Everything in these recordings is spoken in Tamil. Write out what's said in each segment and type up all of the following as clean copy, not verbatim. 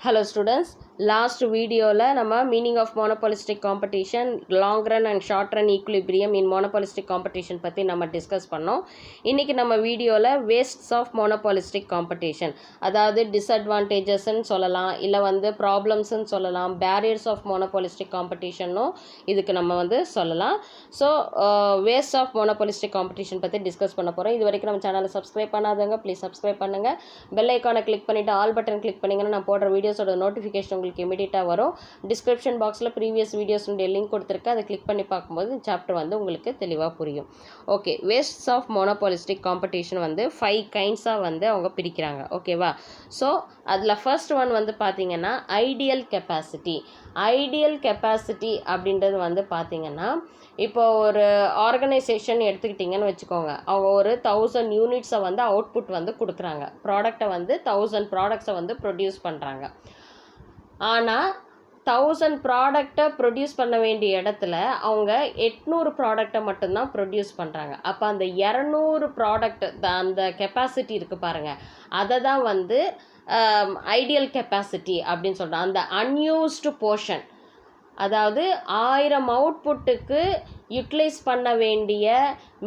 Hello students, last video la nama meaning of monopolistic competition, long run and short run equilibrium in monopolistic competition பத்தி நம்ம டிஸ்கஸ் பண்ணோம். இன்னைக்கு நம்ம வீடியோல wastes of monopolistic competition, அதாவது disadvantages ன்னு சொல்லலாம், இல்ல வந்து problems ன்னு சொல்லலாம், barriers of monopolistic competition இதுக்கு நம்ம சொல்லலாம். So waste of monopolistic competition பற்றி டிஸ்கஸ் பண்ண போகிறோம். இது வரைக்கும் நம்ம சேனலை சப்ஸ்கிரைப் பண்ணாதவங்க ப்ளீஸ் சப்ஸ்கிரைப் பண்ணுங்கள். பெல் ஐக்கானை கிளிக் பண்ணிவிட்டு ஆல் பட்டன் கிளிக் பண்ணிங்கன்னா நான் போடுற வீடியோஸோட நோட்டிஃபிகேஷன் உங்களுக்கு இமீடியட்டாக வரும். டிஸ்கிரிப்ஷன் பாக்ஸில் ப்ரீவியஸ் வீடியோஸுடைய லிங்க் கொடுத்துருக்கேன், அதை கிளிக் பண்ணி பார்க்கும்போது சாப்டர் உங்களுக்கு தெளிவாக புரியும். Okay, wastes of monopolistic competition 5 கைண்ட்ஸாக அவங்க பிரிக்கிறாங்க. ஓகேவா? ஸோ அதில் ஃபர்ஸ்ட் ஒன் பார்த்தீங்கன்னா ஐடியல் கெப்பாசிட்டி. ஐடியல் கெப்பாசிட்டி அப்படின்றது பார்த்தீங்கன்னா, இப்போ ஒரு ஆர்கனைசேஷன் எடுத்துக்கிட்டிங்கன்னு வச்சுக்கோங்க, அவங்க ஒரு 1000 யூனிட்ஸை அவுட்புட் கொடுக்குறாங்க, ப்ராடக்டை 1000 ப்ராடக்ட்ஸை ப்ரொடியூஸ் பண்ணுறாங்க. ஆனால் 1000 ப்ராடக்டை ப்ரொடியூஸ் பண்ண வேண்டிய இடத்துல அவங்க 800 ப்ராடக்டை மட்டும்தான் ப்ரொடியூஸ் பண்ணுறாங்க. அப்போ அந்த 200 ப்ராடக்ட் அந்த கெப்பாசிட்டி இருக்குது பாருங்கள், அதை தான் ஐடியல் கெப்பாசிட்டி அப்படின்னு சொல்கிறோம். அந்த அன்யூஸ்டு போர்ஷன், அதாவது 1000 அவுட்புட்டுக்கு யூட்டிலைஸ் பண்ண வேண்டிய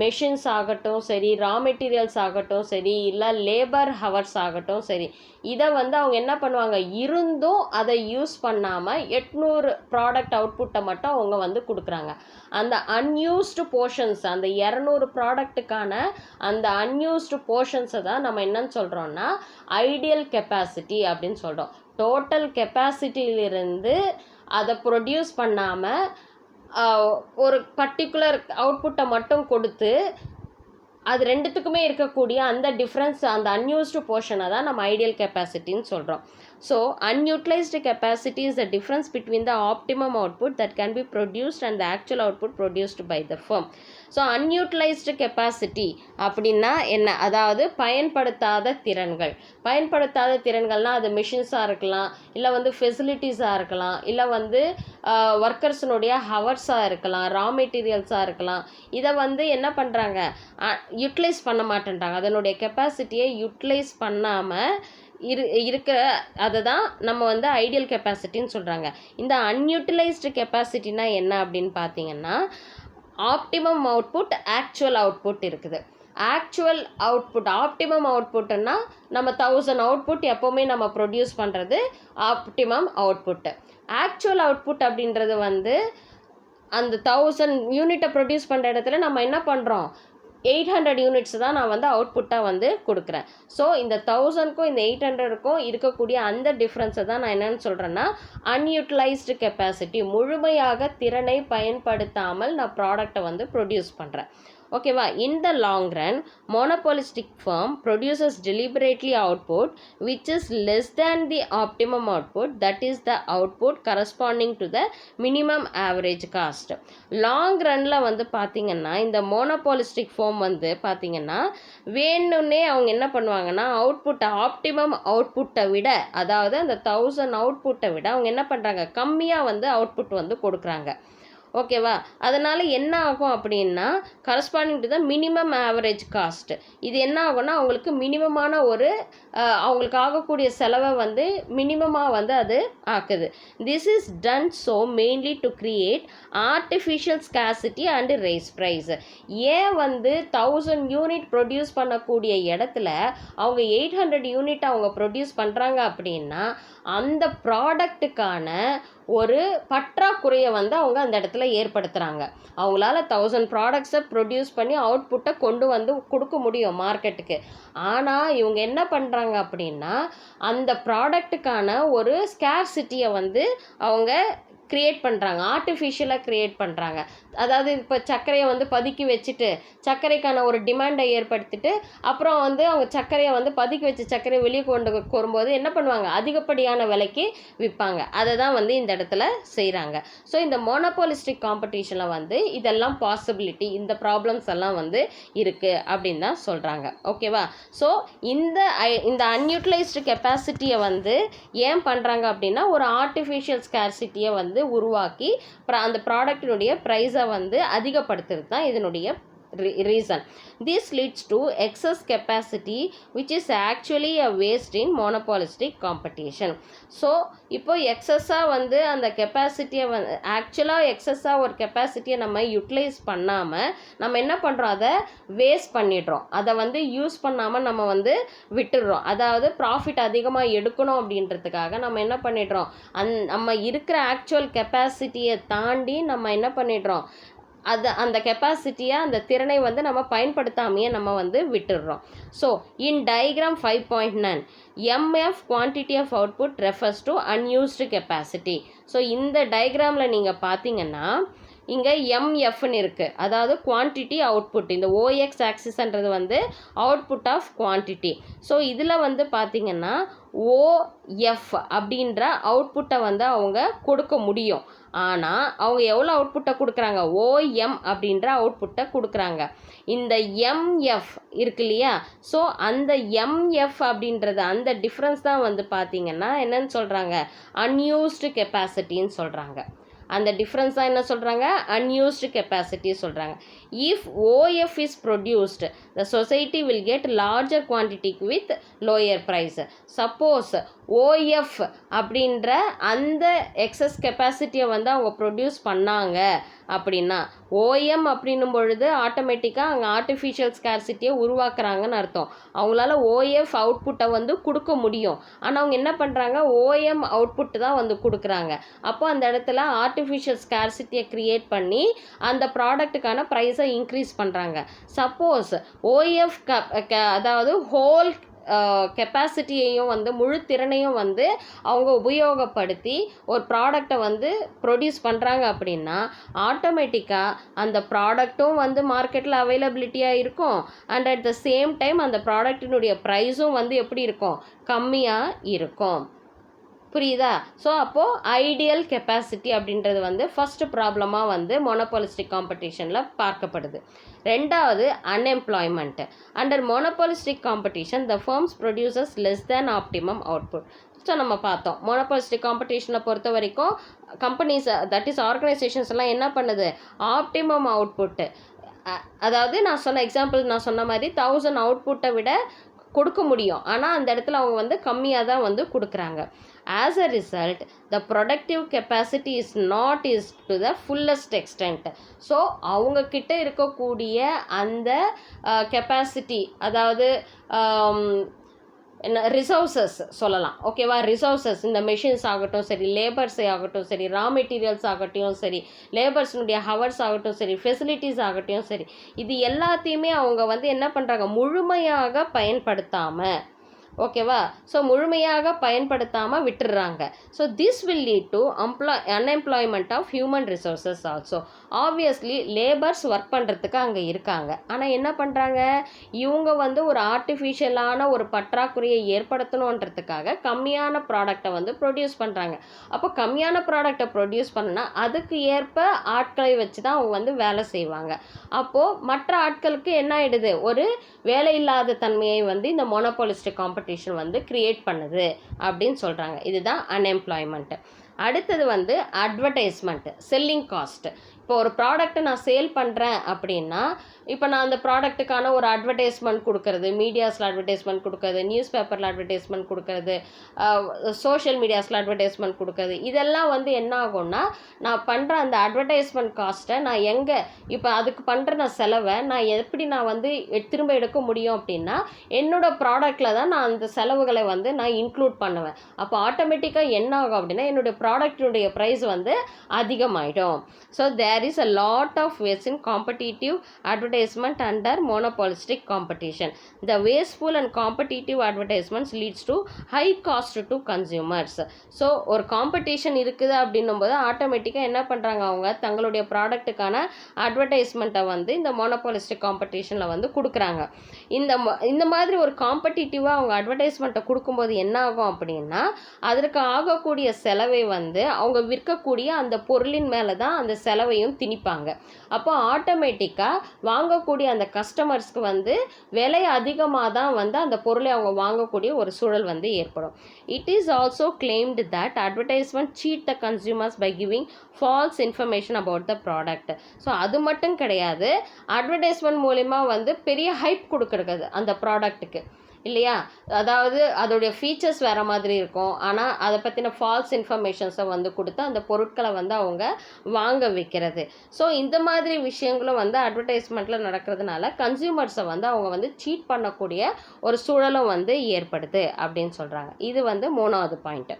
மெஷின்ஸ் ஆகட்டும் சரி, ரா மெட்டீரியல்ஸ் ஆகட்டும் சரி, இல்லை லேபர் ஹவர்ஸ் ஆகட்டும் சரி, இதை அவங்க என்ன பண்ணுவாங்க, இருந்தும் அதை யூஸ் பண்ணாமல் 800 ப்ராடக்ட் அவுட்புட்டை மட்டும் அவங்க கொடுக்குறாங்க. அந்த அன்யூஸ்டு போர்ஷன்ஸ், அந்த 200 ப்ராடக்ட்டுக்கான அந்த அன்யூஸ்டு போர்ஷன்ஸை தான் நம்ம என்னன்னு சொல்கிறோன்னா ஐடியல் கெப்பாசிட்டி அப்படின்னு சொல்கிறோம். டோட்டல் கெப்பாசிட்டியிலிருந்து அதை ப்ரொடியூஸ் பண்ணாமல் ஒரு பர்டிகுலர் அவுட்புட்டை மட்டும் கொடுத்து அது ரெண்டுத்துக்குமே இருக்கக்கூடிய அந்த டிஃப்ரென்ஸ், அந்த அன்யூஸ்டு போர்ஷனை தான் நம்ம ஐடியல் கெப்பாசிட்டின்னு சொல்கிறோம். So unutilised capacity is the difference between the optimum output that can be produced and the actual output produced by the firm. So unutilised capacity அப்படின்னா என்ன? அதாவது பயன்படுத்தாத திறன்கள். பயன்படுத்தாத திறன்கள்னால் அது மிஷின்ஸாக இருக்கலாம், இல்லை ஃபெசிலிட்டிஸாக இருக்கலாம், இல்லை ஒர்க்கர்ஸினுடைய ஹவர்ஸாக இருக்கலாம், ரா மெட்டீரியல்ஸாக இருக்கலாம். இதை என்ன பண்ணுறாங்க, யூட்டிலைஸ் பண்ண மாட்டேன்றாங்க. அதனுடைய கெப்பாசிட்டியை யூட்டிலைஸ் பண்ணாமல் இருக்கிற அதை தான் நம்ம ஐடியல் கெப்பாசிட்டின்னு சொல்கிறாங்க. இந்த அன்யூட்டிலைஸ்டு கெப்பாசிட்டினா என்ன அப்படின்னு பார்த்தீங்கன்னா, ஆப்டிமம் அவுட்புட், ஆக்சுவல் அவுட்புட் இருக்குது. ஆக்சுவல் அவுட்புட், ஆப்டிமம் அவுட்புட்டுன்னா நம்ம 1000 அவுட்புட் எப்போவுமே நம்ம ப்ரொடியூஸ் பண்ணுறது ஆப்டிமம் அவுட்புட்டு. ஆக்சுவல் அவுட்புட் அப்படின்றது அந்த 1000 யூனிட்டை ப்ரொடியூஸ் பண்ணுற இடத்துல நம்ம என்ன பண்ணுறோம், 800 யூனிட்ஸ் தான் நான் அவுட்புட்டாக கொடுக்குறேன். ஸோ இந்த 1000க்கும் இந்த 800க்கும் இருக்கக்கூடிய அந்த டிஃப்ரென்ஸை தான் நான் என்னென்னு சொல்கிறேன்னா அன்யூட்டிலைஸ்டு கெப்பாசிட்டி. முழுமையாக திறனை பயன்படுத்தாமல் நான் ப்ராடக்டை ப்ரொடியூஸ் பண்ணுறேன். ஓகேவா? In the long run, monopolistic firm produces deliberately output which is less than the optimum output, that is the output corresponding to the minimum average cost. Long runல பார்த்தீங்கன்னா இந்த monopolistic firm பார்த்தீங்கன்னா வேணும்னே அவங்க என்ன பண்ணுவாங்கன்னா அவுட்புட்டை, ஆப்டிமம் அவுட்புட்டை விட, அதாவது அந்த 1000 அவுட்புட்டை விட அவங்க என்ன பண்ணுறாங்க, கம்மியாக அவுட்புட் கொடுக்குறாங்க. ஓகேவா? அதனால் என்ன ஆகும் அப்படின்னா corresponding to the minimum average cost. இது என்ன ஆகும்னா அவங்களுக்கு மினிமமான ஒரு அவங்களுக்கு ஆகக்கூடிய செலவை மினிமமாக அது ஆக்குது. This is done so mainly to create artificial scarcity and raise price. ஏன் 1000 யூனிட் ப்ரொடியூஸ் பண்ணக்கூடிய இடத்துல அவங்க 800 யூனிட் அவங்க ப்ரொடியூஸ் பண்ணுறாங்க அப்படின்னா அந்த ப்ராடக்ட்டுக்கான ஒரு பற்றாக்குறையை அவங்க அந்த இடத்துல ஏற்படுத்துகிறாங்க. அவங்களால 1000 ப்ராடக்ட்ஸை ப்ரொடியூஸ் பண்ணி அவுட்புட்டை கொண்டு கொடுக்க முடியும் மார்க்கெட்டுக்கு. ஆனால் இவங்க என்ன பண்ணுறாங்க அப்படின்னா அந்த ப்ராடக்ட்டுக்கான ஒரு ஸ்கேர்சிட்டியை அவங்க க்ரியேட் பண்ணுறாங்க, ஆர்டிஃபிஷியலாக க்ரியேட் பண்ணுறாங்க. அதாவது இப்போ சர்க்கரையை பதுக்கி வச்சுட்டு சர்க்கரைக்கான ஒரு டிமாண்டை ஏற்படுத்திட்டு அப்புறம் அவங்க சர்க்கரையை பதுக்கி வச்ச சர்க்கரையை வெளியே கொண்டு வரும்போது என்ன பண்ணுவாங்க, அதிகப்படியான விலைக்கு விற்பாங்க. அதை தான் இந்த இடத்துல செய்கிறாங்க. ஸோ இந்த மோனோபாலிஸ்டிக் காம்படிஷனில் இதெல்லாம் பாசிபிலிட்டி, இந்த ப்ராப்ளம்ஸ் எல்லாம் இருக்குது அப்படின்னு தான் சொல்கிறாங்க. ஓகேவா? ஸோ இந்த அன்யூட்டிலைஸ்டு கெப்பாசிட்டியை ஏன் பண்ணுறாங்க அப்படின்னா ஒரு ஆர்டிஃபிஷியல் ஸ்கேர்சிட்டியை உருவாக்கி அந்த ப்ராடக்டினுடைய ப்ரைஸை அதிகப்படுத்துறது தான் இதனுடைய reason. This leads to excess capacity which is actually a waste in monopolistic competition. So இப்போ எக்ஸஸாக வந்து அந்த கெப்பாசிட்டியை வந்து ஆக்சுவலாக எக்ஸஸாக ஒரு கெப்பாசிட்டியை நம்ம யூட்டிலைஸ் பண்ணாமல் நம்ம என்ன பண்ணுறோம், அதை வேஸ்ட் பண்ணிடுறோம். அதை வந்து யூஸ் பண்ணாமல் நம்ம வந்து விட்டுடுறோம். அதாவது ப்ராஃபிட் அதிகமாக எடுக்கணும் அப்படின்றதுக்காக நம்ம என்ன பண்ணிடுறோம், நம்ம இருக்கிற ஆக்சுவல் கெப்பாசிட்டியை தாண்டி நம்ம என்ன பண்ணிடுறோம், அந்த கெப்பாசிட்டியை அந்த திறனை வந்து நம்ம பயன்படுத்தாமையே நம்ம வந்து விட்டுடுறோம். So in diagram 5.9 MF quantity of output refers to unused capacity. So இந்த டயக்ராமில் நீங்கள் பார்த்தீங்கன்னா இங்கே எம்எஃப்னு இருக்குது, அதாவது குவான்டிட்டி அவுட்புட். இந்த ஓஎக்ஸ் ஆக்சிஸ்ன்றது வந்து அவுட்புட் ஆஃப் குவான்டிட்டி. ஸோ இதில் வந்து பார்த்திங்கன்னா ஓஎஃப் அப்படின்ற அவுட்புட்டை வந்து அவங்க கொடுக்க முடியும். ஆனால் அவங்க எவ்வளோ அவுட்புட்டை கொடுக்குறாங்க, ஓஎம் அப்படின்ற அவுட்புட்டை கொடுக்குறாங்க. இந்த எம்எஃப் இருக்கு இல்லையா, ஸோ அந்த எம்எஃப் அப்படின்றது அந்த டிஃப்ரென்ஸ் தான் வந்து பார்த்திங்கன்னா என்னன்னு சொல்கிறாங்க, அன்யூஸ்டு கெப்பாசிட்டின்னு சொல்கிறாங்க. அந்த டிஃப்ரென்ஸ் தான் என்ன சொல்கிறாங்க, அன்யூஸ்டு கெப்பாசிட்டி சொல்கிறாங்க. If OF is produced the society will get larger quantity with lower price. Suppose OF அப்படின்ற அந்த எக்ஸஸ் கெப்பாசிட்டியை வந்து அவங்க ப்ரொடியூஸ் பண்ணாங்க அப்படின்னா, ஓஎம் அப்படின்னும் பொழுது ஆட்டோமேட்டிக்காக அங்கே ஆர்டிஃபிஷியல் ஸ்கேர்சிட்டியை உருவாக்குறாங்கன்னு அர்த்தம். அவங்களால ஓஎஃப் அவுட்புட்டை வந்து கொடுக்க முடியும், ஆனால் அவங்க என்ன பண்ணுறாங்க, ஓஎம் அவுட்புட் தான் வந்து கொடுக்குறாங்க. அப்போ அந்த இடத்துல ஆர்டிஃபிஷியல் ஸ்கேர்சிட்டியை க்ரியேட் பண்ணி அந்த ப்ராடக்ட்டுக்கான ப்ரைஸை இன்க்ரீஸ் பண்ணுறாங்க. சப்போஸ் ஓஎஃப் அதாவது ஹோல் கெப்பாசிட்டியையும் வந்து முழு திறனையும் வந்து அவங்க உபயோகப்படுத்தி ஒரு ப்ராடக்டை வந்து ப்ரொடியூஸ் பண்ணுறாங்க அப்படின்னா ஆட்டோமேட்டிக்காக அந்த ப்ராடக்ட்டும் வந்து மார்க்கெட்டில் அவைலபிலிட்டியாக இருக்கும். And at the same time அந்த ப்ராடக்டினுடைய ப்ரைஸும் வந்து எப்படி இருக்கும், கம்மியாக இருக்கும். புரியுதா? ஸோ அப்போது ஐடியல் கெப்பாசிட்டி அப்படின்றது வந்து ஃபஸ்ட்டு ப்ராப்ளமாக வந்து மோனோபாலிஸ்டிக் காம்படிஷனில் பார்க்கப்படுது. ரெண்டாவது unemployment. Under monopolistic competition the firms produces less than optimum output. So நம்ம பார்த்தோம் மோனோபாலிஸ்டிக் காம்படிஷனை பொறுத்த வரைக்கும் கம்பெனிஸ் தட் இஸ் ஆர்கனைசேஷன்ஸ் எல்லாம் என்ன பண்ணுது, ஆப்டிமம் அவுட்புட்டு, அதாவது நான் சொன்ன எக்ஸாம்பிள் நான் சொன்ன மாதிரி 1000 அவுட்புட்டை விட கொடுக்க முடியும், ஆனால் அந்த இடத்துல அவங்க வந்து கம்மியாக தான் வந்து கொடுக்குறாங்க. As a result, the productive capacity is not used to the fullest extent. So அவங்கக்கிட்ட இருக்கக்கூடிய அந்த கெப்பாசிட்டி, அதாவது என்ன ரிசோர்ஸஸ் சொல்லலாம், ஓகேவா, ரிசோர்ஸஸ் இந்த மெஷின்ஸ் ஆகட்டும் சரி, லேபர்ஸே ஆகட்டும் சரி, ரா மெட்டீரியல்ஸ் ஆகட்டும் சரி, லேபர்ஸ்னுடைய ஹவர்ஸ் ஆகட்டும் சரி, ஃபெசிலிட்டிஸ் ஆகட்டும் சரி, இது எல்லாத்தையுமே அவங்க வந்து என்ன பண்ணுறாங்க, முழுமையாக பயன்படுத்தாமல், ஓகேவா, ஸோ முழுமையாக பயன்படுத்தாமல் விட்டுடுறாங்க. So this will lead to unemployment of human resources also. Obviously labours work பண்ணுறதுக்கு அங்கே இருக்காங்க, ஆனால் என்ன பண்ணுறாங்க, இவங்க வந்து ஒரு ஆர்டிஃபிஷியலான ஒரு பற்றாக்குறையை ஏற்படுத்தணுன்றதுக்காக கம்மியான ப்ராடக்டை வந்து ப்ரொடியூஸ் பண்ணுறாங்க. அப்போ கம்மியான ப்ராடக்டை ப்ரொடியூஸ் பண்ணால் அதுக்கு ஏற்ப ஆட்களை வச்சு தான் அவங்க வந்து வேலை செய்வாங்க. அப்போது மற்ற ஆட்களுக்கு என்ன ஆகிடுது, ஒரு வேலையில்லாத தன்மையை வந்து இந்த மோனோபாலிஸ்டிக் காம்படிஷன் வந்து கிரியேட் பண்ணுது அப்படின்னு சொல்கிறாங்க. இதுதான் அன்எம்ப்ளாய்மெண்ட். அடுத்தது வந்து அட்வர்டைஸ்மெண்ட், செல்லிங் காஸ்ட். இப்போ ஒரு ப்ராடக்ட்டை நான் சேல் பண்ணுறேன் அப்படின்னா, இப்போ நான் அந்த ப்ராடக்ட்டுக்கான ஒரு அட்வர்டைஸ்மெண்ட் கொடுக்கறது, மீடியாஸில் அட்வர்டைஸ்மெண்ட் கொடுக்கறது, நியூஸ் பேப்பரில் அட்வர்டைஸ்மெண்ட் கொடுக்கறது, சோஷியல் மீடியாஸில் அட்வர்டைஸ்மெண்ட் கொடுக்கறது, இதெல்லாம் வந்து என்ன ஆகும்னா, நான் பண்ணுற அந்த அட்வர்டைஸ்மெண்ட் காஸ்ட்டை நான் எங்கே, இப்போ அதுக்கு பண்ணுற நான் செலவை நான் எப்படி நான் வந்து திரும்ப எடுக்க முடியும் அப்படின்னா, என்னோடய ப்ராடக்டில் தான் நான் அந்த செலவுகளை வந்து நான் இன்க்ளூட் பண்ணுவேன். அப்போ ஆட்டோமேட்டிக்காக என்ன ஆகும் அப்படின்னா, என்னுடைய ப்ராடக்டினுடைய ப்ரைஸ் வந்து அதிகமாகிடும். So there is a lot of waste in competitive advertisement under monopolistic competition. The wasteful and competitive advertisements leads to high cost to consumers. So ஒரு காம்படிஷன் இருக்குது அப்படின்னும் போது ஆட்டோமேட்டிக்காக என்ன பண்ணுறாங்க, அவங்க தங்களுடைய ப்ராடக்ட்டுக்கான அட்வர்டைஸ்மெண்ட்டை வந்து இந்த மோனோபாலிஸ்டிக் காம்படிஷனில் வந்து கொடுக்குறாங்க. இந்த மாதிரி ஒரு காம்படிட்டிவாக அவங்க அட்வர்டைஸ்மெண்ட்டை கொடுக்கும்போது என்ன ஆகும் அப்படின்னா, அதற்கு ஆகக்கூடிய செலவை வந்து அவங்க விற்கக்கூடிய அந்த பொருளின் மேலே தான் அந்த செலவையும் இருக்குன்னு திணிப்பாங்க. அப்போ ஆட்டோமேட்டிக்காக வாங்கக்கூடிய அந்த கஸ்டமர்ஸ்க்கு வந்து விலை அதிகமாக தான் வந்து அந்த பொருளை அவங்க வாங்கக்கூடிய ஒரு சூழல் வந்து ஏற்படும். It is also claimed that advertisement cheat the consumers by giving false information about the product. So அது மட்டும் கிடையாது, அட்வர்டைஸ்மெண்ட் மூலிமா வந்து பெரிய ஹைப் கொடுக்குறது அந்த ப்ராடக்ட்டுக்கு இல்லையா? அதாவது அதோடைய ஃபீச்சர்ஸ் வேறு மாதிரி இருக்கும், ஆனால் அதை பற்றின ஃபால்ஸ் இன்ஃபர்மேஷன்ஸை வந்து கொடுத்து அந்த பொருட்களை வந்து அவங்க வாங்க வைக்கிறது. ஸோ இந்த மாதிரி விஷயங்களும் வந்து அட்வர்டைஸ்மெண்ட்டில் நடக்கிறதுனால கன்சியூமர்ஸை வந்து அவங்க வந்து சீட் பண்ணக்கூடிய ஒரு சூழலும் வந்து ஏற்படுது அப்படின்னு சொல்கிறாங்க. இது வந்து 3வது பாயிண்ட்டு.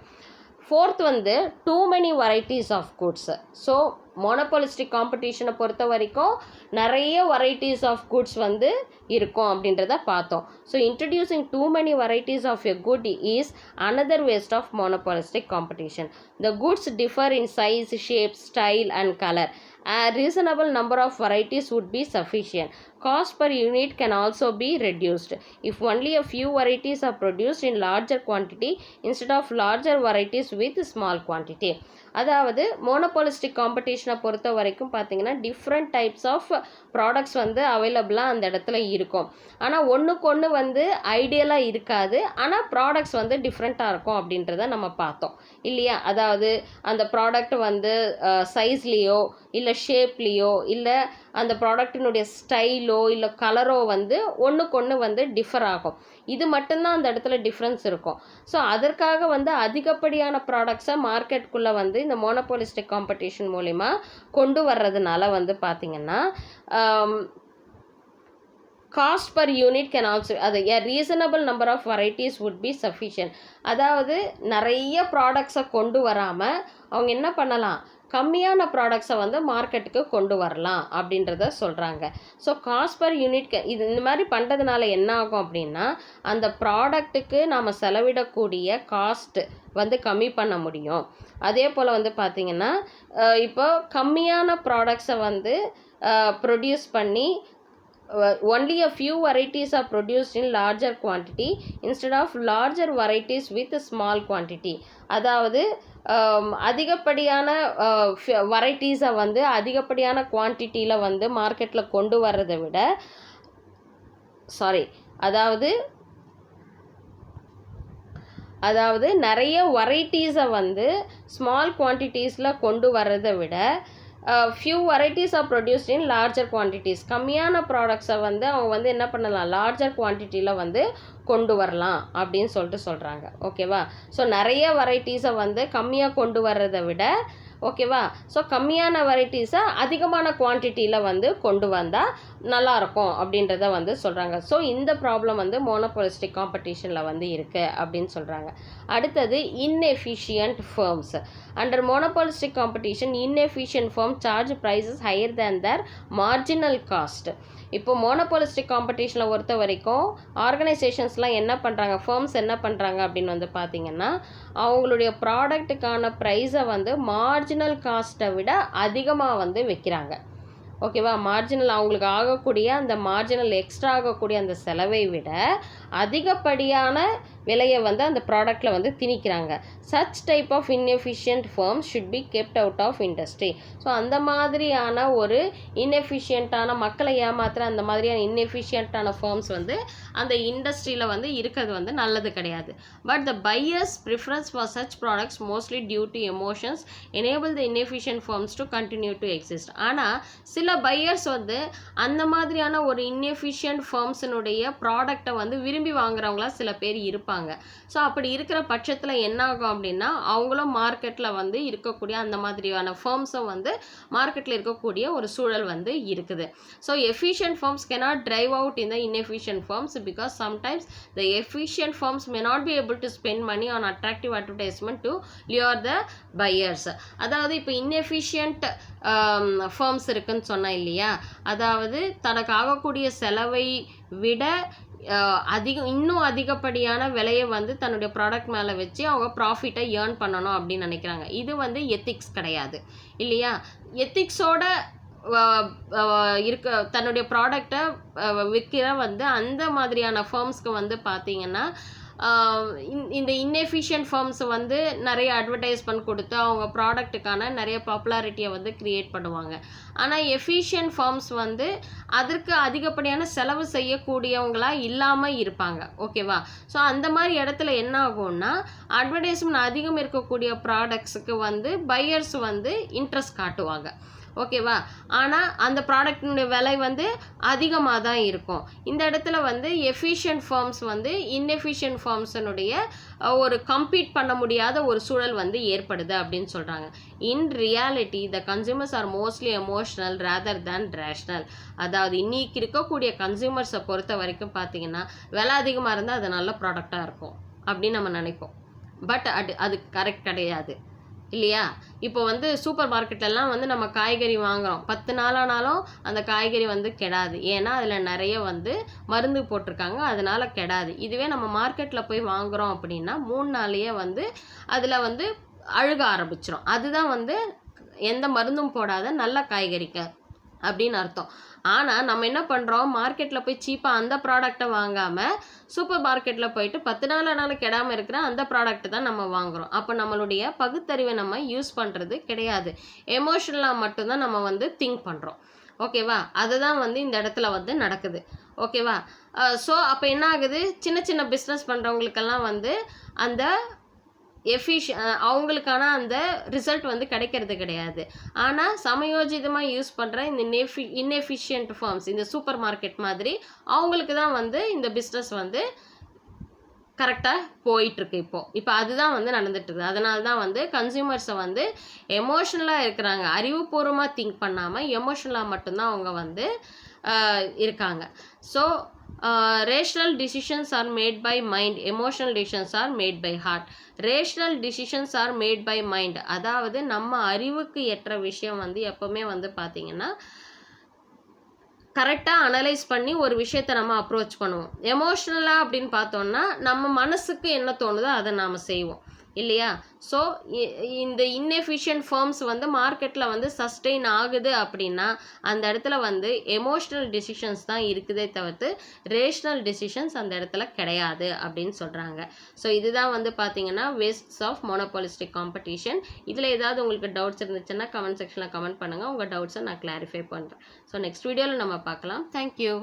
4th வந்து too many varieties of goods. So monopolistic காம்படிஷனை பொறுத்த வரைக்கும் நிறைய வெரைட்டிஸ் ஆஃப் குட்ஸ் வந்து இருக்கும் அப்படின்றத பார்த்தோம். So introducing too many varieties of a good is another waste of monopolistic competition. The goods differ in size, shape, style and colour. A reasonable number of varieties would be sufficient. Cost per unit can also be reduced if only a few varieties are produced in larger quantity instead of larger varieties with small quantity. அதாவது மோனோபாலிஸ்டிக் காம்படிஷனை பொறுத்த வரைக்கும் பார்த்தீங்கன்னா டிஃப்ரெண்ட் டைப்ஸ் ஆஃப் ப்ராடக்ட்ஸ் வந்து அவைலபிளாக அந்த இடத்துல இருக்கும். ஆனால் ஒன்றுக்கு ஒன்று வந்து ஐடியலாக இருக்காது, ஆனால் ப்ராடக்ட்ஸ் வந்து டிஃப்ரெண்ட்டாக இருக்கும் அப்படின்றத நம்ம பார்த்தோம் இல்லையா? அதாவது அந்த ப்ராடக்ட் வந்து சைஸ்லேயோ இல்லை ஷேப்லேயோ இல்லை அந்த ப்ராடக்டினுடைய ஸ்டைலோ இல்லை கலரோ வந்து ஒன்றுக்கு ஒன்று வந்து டிஃபர் ஆகும். இது மட்டும்தான் அந்த இடத்துல டிஃப்ரென்ஸ் இருக்கும். ஸோ அதற்காக வந்து அதிகப்படியான ப்ராடக்ட்ஸை மார்க்கெட்டுக்குள்ளே வந்து இந்த மோனோபாலிஸ்டிக் காம்படிஷன் மூலிமா கொண்டு வர்றதுனால வந்து பார்த்திங்கன்னா cost per unit can also அது a reasonable number of varieties would be sufficient. அதாவது நிறைய ப்ராடக்ட்ஸை கொண்டு வராமல் அவங்க என்ன பண்ணலாம், கம்மியான ப்ராடக்ட்ஸை வந்து மார்க்கெட்டுக்கு கொண்டு வரலாம் அப்படின்றத சொல்கிறாங்க. ஸோ காஸ்ட் பர் யூனிட் இது இந்த மாதிரி பண்ணுறதுனால என்ன ஆகும் அப்படின்னா அந்த ப்ராடக்ட்டுக்கு நாம் செலவிடக்கூடிய காஸ்ட்டு வந்து கம்மி பண்ண முடியும். அதே போல் வந்து பார்த்திங்கன்னா இப்போ கம்மியான ப்ராடக்ட்ஸை வந்து ப்ரொடியூஸ் பண்ணி only a few varieties are produced in larger quantity instead of larger varieties with small quantity. அதாவது அதிகப்படியான வெரைட்டிஸை வந்து அதிகப்படியான குவான்டிட்டியில் வந்து மார்க்கெட்டில் கொண்டு வர்றதை விட அதாவது நிறைய வெரைட்டிஸை வந்து ஸ்மால் குவான்டிட்டிஸில் கொண்டு வர்றதை விட few varieties R produced in larger quantities. கம்மியான ப்ராடக்ட்ஸை வந்து அவங்க வந்து என்ன பண்ணலாம், லார்ஜர் குவான்டிட்டியில் வந்து கொண்டு வரலாம் அப்படின்னு சொல்கிறாங்க. ஓகேவா? ஸோ நிறைய வெரைட்டிஸை வந்து கம்மியாக கொண்டு வர்றதை விட ஓகேவா, ஸோ கம்மியான வெரைட்டிஸை அதிகமான குவான்டிட்டியில் வந்து கொண்டு வந்தால் நல்லாயிருக்கும் அப்படின்றத வந்து சொல்கிறாங்க. ஸோ இந்த ப்ராப்ளம் வந்து மோனோபாலிஸ்டிக் காம்படிஷனில் வந்து இருக்குது அப்படின்னு சொல்கிறாங்க. அடுத்தது inefficient firms. Under monopolistic competition, inefficient firms charge prices higher than their marginal cost. இப்போ மோனோபாலிஸ்டிக் காம்படிஷனில் பொறுத்த வரைக்கும் ஆர்கனைசேஷன்ஸ்லாம் என்ன பண்ணுறாங்க, ஃபர்ம்ஸ் என்ன பண்ணுறாங்க அப்படின்னு வந்து பார்த்திங்கன்னா அவங்களுடைய ப்ராடக்ட்டுக்கான ப்ரைஸை வந்து மார்ஜினல் காஸ்ட்டை விட அதிகமாக வந்து வைக்கிறாங்க. ஓகேவா? மார்ஜினல் அவங்களுக்கு ஆகக்கூடிய அந்த மார்ஜினல் எக்ஸ்ட்ரா ஆகக்கூடிய அந்த செலவை விட அதிகப்படியான விலையை வந்து அந்த ப்ராடக்டில் வந்து திணிக்கிறாங்க. Such type of inefficient firms should be kept out of industry. So அந்த மாதிரியான ஒரு இன்எஃபிஷியண்ட்டான மக்களை ஏமாத்துகிற அந்த மாதிரியான இன்எஃபிஷியண்ட்டான ஃபர்ம்ஸ் வந்து அந்த இண்டஸ்ட்ரியில் வந்து இருக்கிறது வந்து நல்லது கிடையாது. But the buyers preference for such products mostly due to emotions enable the inefficient firms to continue to exist. ஆனால் சில பையர்ஸ் வந்து அந்த மாதிரியான ஒரு இன்எஃபிஷியன்ட் ஃபர்ம்ஸினுடைய ப்ராடக்டை வந்து விரும்பி வாங்குறவங்களா சில பேர் இருப்பாங்க. ஸோ அப்படி இருக்கிற பட்சத்தில் என்ன ஆகும் அப்படின்னா அவங்களும் மார்க்கெட்டில் வந்து இருக்கக்கூடிய அந்த மாதிரியான ஃபர்ம்ஸும் வந்து மார்க்கெட்டில் இருக்கக்கூடிய ஒரு சூழல் வந்து இருக்குது. So efficient firms cannot drive out in the inefficient firms because sometimes the efficient firms may not be able to spend money on attractive advertisement to lure the buyers. அதாவது இப்போ inefficient ஃபர்ம்ஸ் இருக்குன்னு சொன்னால் இல்லையா, அதாவது தனக்கு ஆகக்கூடிய செலவை விட இன்னும் அதிகப்படியான விலையை வந்து தன்னுடைய ப்ராடக்ட் மேலே வச்சு அவங்க ப்ராஃபிட்டை ஏர்ன் பண்ணணும் அப்படின்னு நினைக்கிறாங்க. இது வந்து எத்திக்ஸ் கிடையாது இல்லையா? எத்திக்ஸோட தன்னுடைய ப்ராடக்டை விற்கிற வந்து அந்த மாதிரியான ஃபர்ம்ஸ்க்கு வந்து பார்த்திங்கன்னா இந்த inefficient firms வந்து நிறைய அட்வர்டைஸ்மெண்ட் கொடுத்து அவங்க ப்ராடக்ட்டுக்கான நிறைய பாப்புலாரிட்டியை வந்து க்ரியேட் பண்ணுவாங்க. ஆனால் எஃபிஷியன்ட் firms வந்து அதற்கு அதிகப்படியான செலவு செய்யக்கூடியவங்களா இல்லாமல் இருப்பாங்க. ஓகேவா? ஸோ அந்த மாதிரி இடத்துல என்ன ஆகும்னா அட்வர்டைஸ்மெண்ட் அதிகம் இருக்கக்கூடிய ப்ராடக்ட்ஸுக்கு வந்து பையர்ஸ் வந்து இன்ட்ரெஸ்ட் காட்டுவாங்க. ஓகேவா? ஆனால் அந்த ப்ராடக்டினுடைய விலை வந்து அதிகமாக தான் இருக்கும். இந்த இடத்துல வந்து எஃபிஷியன்ட் ஃபார்ம்ஸ் வந்து இன்எஃபிஷியன்ட் ஃபார்ம்ஸனுடைய ஒரு கம்பீட் பண்ண முடியாத ஒரு சூழல் வந்து ஏற்படுது அப்படின்னு சொல்கிறாங்க. In reality the consumers are mostly emotional rather than rational. அதாவது இன்னைக்கு இருக்கக்கூடிய கன்சூமர்ஸை பொறுத்த வரைக்கும் பார்த்தீங்கன்னா விலை அதிகமாக இருந்தால் அது நல்ல ப்ராடக்டாக இருக்கும் அப்படின்னு நம்ம நினைப்போம். பட் அது கரெக்ட் கிடையாது இல்லையா? இப்போ வந்து சூப்பர் மார்க்கெட்லலாம் வந்து நம்ம காய்கறி வாங்குகிறோம், 10 நாளானாலும் அந்த காய்கறி வந்து கெடாது. ஏன்னா அதில் நிறைய வந்து மருந்து போட்டிருக்காங்க, அதனால கெடாது. இதுவே நம்ம மார்க்கெட்டில் போய் வாங்குகிறோம் அப்படின்னா 3 நாளையே வந்து அதில் வந்து அழுக ஆரம்பிச்சிடும். அதுதான் வந்து எந்த மருந்தும் போடாத நல்ல காய்கறிக்கு அப்படின்னு அர்த்தம். ஆனால் நம்ம என்ன பண்ணுறோம், மார்க்கெட்டில் போய் சீப்பாக அந்த ப்ராடக்டை வாங்காமல் சூப்பர் மார்க்கெட்டில் போயிட்டு 10 நாள் ஆனாலும் கெடாமல் இருக்கிற அந்த ப்ராடக்ட் தான் நம்ம வாங்குகிறோம். அப்போ நம்மளுடைய பகுத்தறிவை நம்ம யூஸ் பண்ணுறது கிடையாது. எமோஷனலாக மட்டும்தான் நம்ம வந்து திங்க் பண்ணுறோம். ஓகேவா? அதுதான் வந்து இந்த இடத்துல வந்து நடக்குது. ஓகேவா? ஸோ அப்போ என்ன ஆகுது, சின்ன சின்ன பிஸ்னஸ் பண்ணுறவங்களுக்கெல்லாம் வந்து அந்த அவங்களுக்கான அந்த ரிசல்ட் வந்து கிடைக்கிறது கிடையாது. ஆனால் சமயோஜிதமாக யூஸ் பண்ணுற இந்த இன்எஃபிஷியன்ட் ஃபார்ம்ஸ், இந்த சூப்பர் மார்க்கெட் மாதிரி அவங்களுக்கு தான் வந்து இந்த பிஸ்னஸ் வந்து கரெக்டாக போயிட்டுருக்கு. இப்போ அதுதான் வந்து நடந்துட்டுருக்கு. அதனால தான் வந்து கன்சியூமர்ஸை வந்து எமோஷ்னலாக இருக்கிறாங்க. அறிவுபூர்வமாக திங்க் பண்ணாமல் எமோஷ்னலாக மட்டும்தான் அவங்க வந்து இருக்காங்க. So rational decisions are made by mind, emotional decisions are made by heart. Rational decisions are made by mind, அதாவது நம்ம அறிவுக்கு ஏற்ற விஷயம் வந்து எப்போவுமே வந்து பார்த்திங்கன்னா கரெக்டாக அனலைஸ் பண்ணி ஒரு விஷயத்தை நம்ம அப்ரோச் பண்ணுவோம். எமோஷ்னலாக அப்படின்னு பார்த்தோன்னா நம்ம மனசுக்கு என்ன தோணுதோ அதை நாம் செய்வோம் இல்லையா? ஸோ இந்த இன்எஃபிஷியன்ட் ஃபார்ம்ஸ் வந்து மார்க்கெட்டில் வந்து சஸ்டெயின் ஆகுது அப்படின்னா அந்த இடத்துல வந்து எமோஷ்னல் டிசிஷன்ஸ் தான் இருக்குதே தவிர்த்து ரேஷ்னல் டிசிஷன்ஸ் அந்த இடத்துல கிடையாது அப்படின்னு சொல்கிறாங்க. ஸோ இதுதான் வந்து பார்த்தீங்கன்னா வேஸ்ட்ஸ் ஆஃப் மோனோபாலிஸ்டிக் காம்படிஷன். இதில் ஏதாவது உங்களுக்கு டவுட்ஸ் இருந்துச்சுன்னா கமெண்ட் செக்ஷனில் கமெண்ட் பண்ணுங்கள். உங்கள் டவுட்ஸை நான் கிளாரிஃபை பண்ணுறேன். ஸோ நெக்ஸ்ட் வீடியோவில் நம்ம பார்க்கலாம். தேங்க்யூ.